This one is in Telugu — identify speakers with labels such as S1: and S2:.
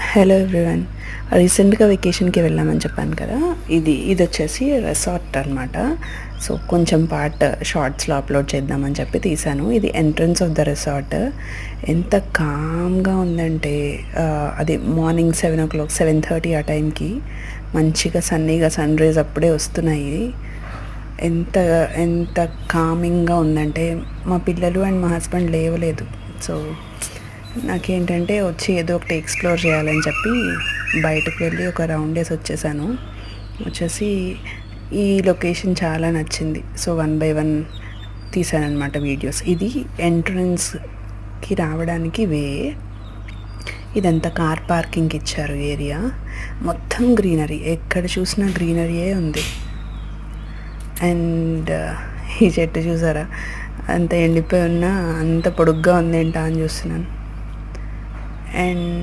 S1: Hello everyone. రీసెంట్గా వెకేషన్కి వెళ్ళామని చెప్పాను కదా, ఇది వచ్చేసి రిసార్ట్ అనమాట. సో కొంచెం పార్ట్ షార్ట్స్లో అప్లోడ్ చేద్దామని చెప్పి తీశాను. ఇది ఎంట్రన్స్ ఆఫ్ ద రిసార్ట్. ఎంత కామ్గా ఉందంటే అది మార్నింగ్ 7 o'clock 7:30 ఆ టైంకి మంచిగా సన్నీగా సన్ రైజ్ అప్పుడే వస్తున్నాయి. ఎంత ఎంత కామింగ్గా ఉందంటే మా పిల్లలు అండ్ మా హస్బెండ్ లేవలేదు. సో నాకేంటంటే వచ్చి ఏదో ఒకటి ఎక్స్ప్లోర్ చేయాలని చెప్పి బయటకు వెళ్ళి ఒక రౌండ్ వేసి వచ్చేసి ఈ లొకేషన్ చాలా నచ్చింది. సో 1 by 1 తీసానమాట వీడియోస్. ఇది ఎంట్రన్స్కి రావడానికి ఇదంతా కార్ పార్కింగ్కి ఇచ్చారు ఏరియా. మొత్తం గ్రీనరీ, ఎక్కడ చూసినా గ్రీనరీయే ఉంది. అండ్ ఈ చెట్టు చూసారా, అంత ఎండిపోయి ఉన్నా అంత పొడుగ్గా ఉంది ఏంటా అని చూస్తున్నాను. అండ్